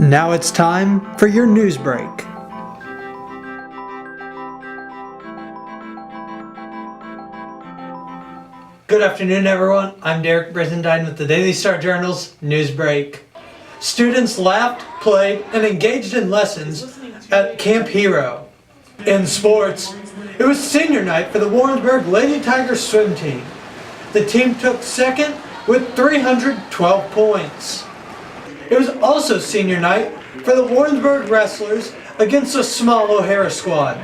Now it's time for your news break. Good afternoon, everyone. I'm Derek Brizendine with the Daily Star Journal's News Break. Students laughed, played, and engaged in lessons at Camp Hero. In sports, it was senior night for the Warrensburg Lady Tigers swim team. The team took second with 312 points. It was also senior night for the Warrensburg wrestlers against the small O'Hara squad.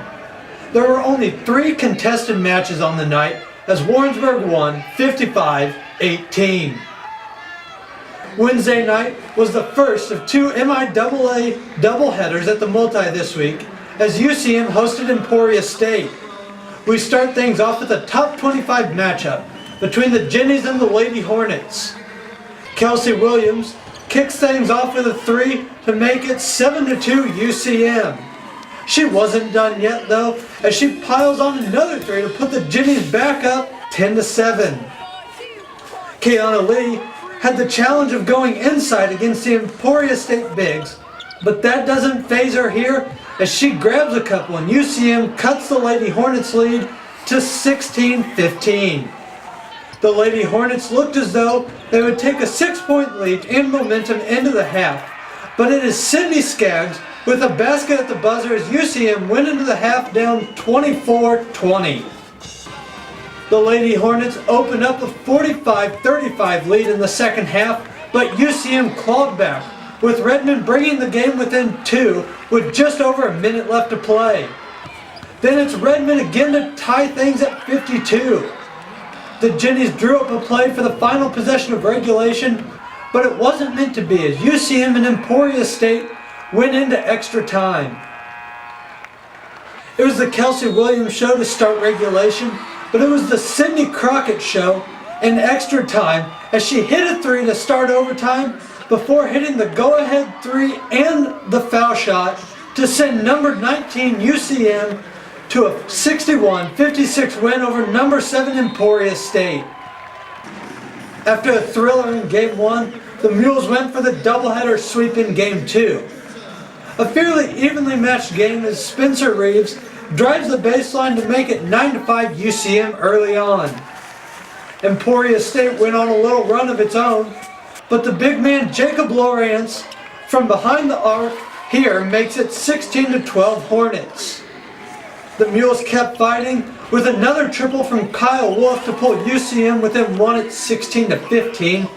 There were only 3 contested matches on the night as Warrensburg won 55-18. Wednesday night was the first of 2 MIAA doubleheaders at the Multi this week as UCM hosted Emporia State. We start things off with a top 25 matchup between the Jennies and the Lady Hornets. Kelsey Williams kicks things off with a 3 to make it 7-2 UCM. She wasn't done yet though, as she piles on another 3 to put the Jennies back up 10-7. Kiana Lee had the challenge of going inside against the Emporia State Bigs, but that doesn't faze her here as she grabs a couple and UCM cuts the Lady Hornets lead to 16-15. The Lady Hornets looked as though they would take a 6-point lead and momentum into the half, but it is Sydney Skaggs with a basket at the buzzer as UCM went into the half down 24-20. The Lady Hornets opened up a 45-35 lead in the second half, but UCM clawed back, with Redmond bringing the game within 2 with just over a minute left to play. Then it's Redmond again to tie things at 52. The Jennies drew up a play for the final possession of regulation, but it wasn't meant to be as UCM and Emporia State went into extra time. It was the Kelsey Williams show to start regulation, but it was the Sydney Crockett show in extra time as she hit a 3 to start overtime before hitting the go-ahead 3 and the foul shot to send number 19 UCM to a 61-56 win over number 7 Emporia State. After a thriller in Game 1, the Mules went for the doubleheader sweep in Game 2. A fairly evenly matched game as Spencer Reeves drives the baseline to make it 9-5 UCM early on. Emporia State went on a little run of its own, but the big man Jacob Lawrence from behind the arc here makes it 16-12 Hornets. The Mules kept fighting with another triple from Kyle Wolf to pull UCM within 1 at 16-15.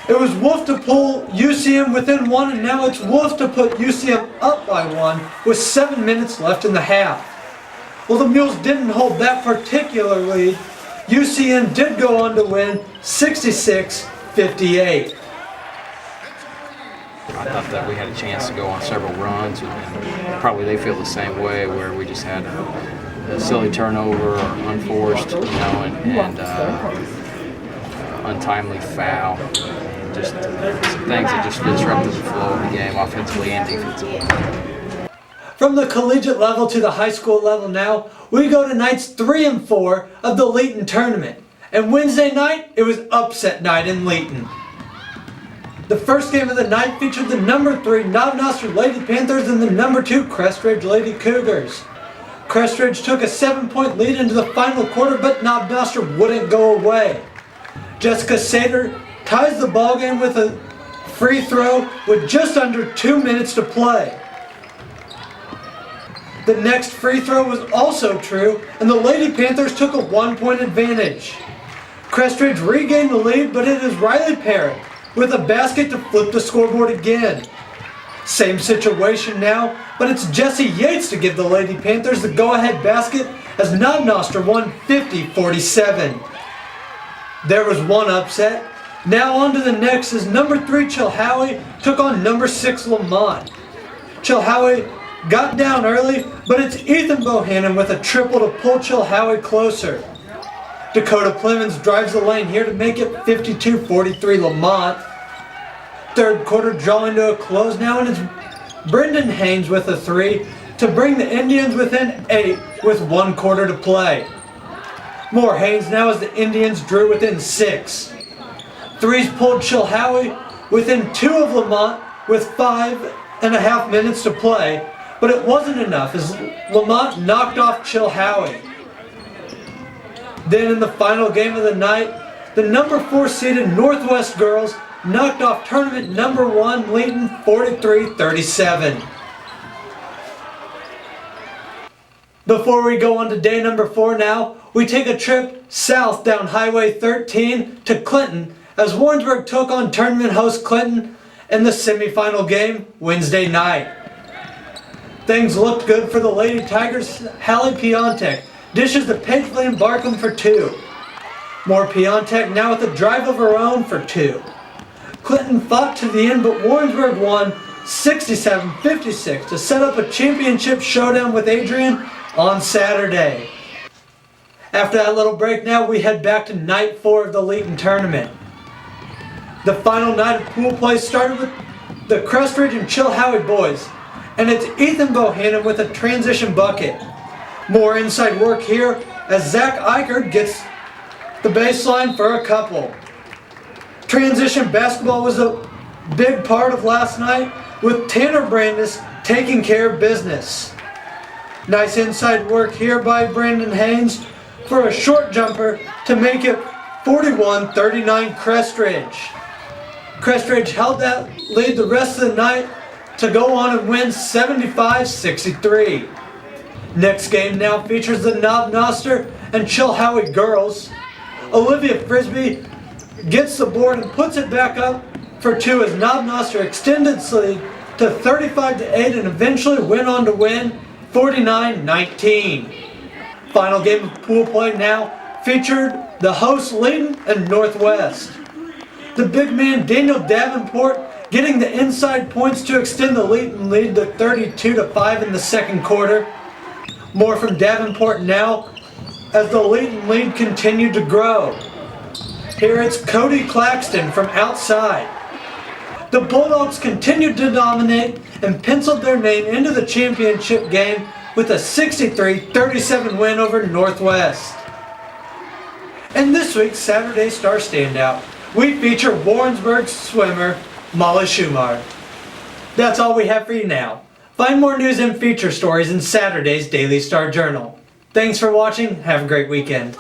It was Wolf to pull UCM within 1, and now it's Wolf to put UCM up by 1 with 7 minutes left in the half. Well, the Mules didn't hold that particular lead. UCM did go on to win 66-58. I thought that we had a chance to go on several runs, and probably they feel the same way, where we just had a silly turnover or unforced, and untimely foul. Just some things that just disrupted the flow of the game offensively and defensively. From the collegiate level to the high school level now, we go to nights 3 and 4 of the Leeton tournament. And Wednesday night, it was upset night in Leeton. The first game of the night featured the number 3 Knob-Noster Lady Panthers and the number 2 Crestridge Lady Cougars. Crestridge took a 7-point lead into the final quarter, but Knob-Noster wouldn't go away. Jessica Sater ties the ballgame with a free throw with just under 2 minutes to play. The next free throw was also true, and the Lady Panthers took a 1-point advantage. Crestridge regained the lead, but it is Riley Parrott with a basket to flip the scoreboard again. Same situation now, but it's Jessie Yates to give the Lady Panthers the go-ahead basket as Knob-Noster won 50-47. There was one upset. Now on to the next as number 3 Chilhowie took on number 6 Lamont. Chilhowie got down early, but it's Ethan Bohannon with a triple to pull Chilhowie closer. Dakota Clemens drives the lane here to make it 52-43 Lamont. Third quarter drawing to a close now, and it's Brendan Haynes with a 3 to bring the Indians within 8 with 1 quarter to play. More Haynes now as the Indians drew within 6. Threes pulled Chilhowie within 2 of Lamont, with 5.5 minutes to play, but it wasn't enough as Lamont knocked off Chilhowie. Then in the final game of the night, the number 4 seeded Northwest girls knocked off tournament number 1 Leeton 43-37. Before we go on to day number 4 now, we take a trip south down Highway 13 to Clinton as Warrensburg took on tournament host Clinton in the semifinal game Wednesday night. Things looked good for the Lady Tigers. Hallie Piontek dishes to Paisley and Barkham for 2. More Piontek now with a drive of her own for 2. Clinton fought to the end, but Warrensburg won 67-56 to set up a championship showdown with Adrian on Saturday. After that little break now, we head back to night 4 of the Leeton tournament. The final night of pool play started with the Crestridge and Chilhowie boys, and it's Ethan Bohannon with a transition bucket. More inside work here as Zach Eichert gets the baseline for a couple. Transition basketball was a big part of last night with Tanner Brandis taking care of business. Nice inside work here by Brandon Haynes for a short jumper to make it 41-39 Crestridge. Crestridge held that lead the rest of the night to go on and win 75-63. Next game now features the Knob Noster and Chilhowie girls. Olivia Frisbee gets the board and puts it back up for 2 as Knob Noster extended its lead to 35-8 and eventually went on to win 49-19. Final game of pool play now featured the hosts Leeton and Northwest. The big man Daniel Davenport getting the inside points to extend the Leeton lead to 32-5 in the second quarter. More from Davenport now as the Leeton lead continued to grow. Here it's Cody Claxton from outside. The Bulldogs continued to dominate and penciled their name into the championship game with a 63-37 win over Northwest. And this week's Saturday Star Standout, we feature Warrensburg swimmer Molly Schumar. That's all we have for you now. Find more news and feature stories in Saturday's Daily Star Journal. Thanks for watching. Have a great weekend.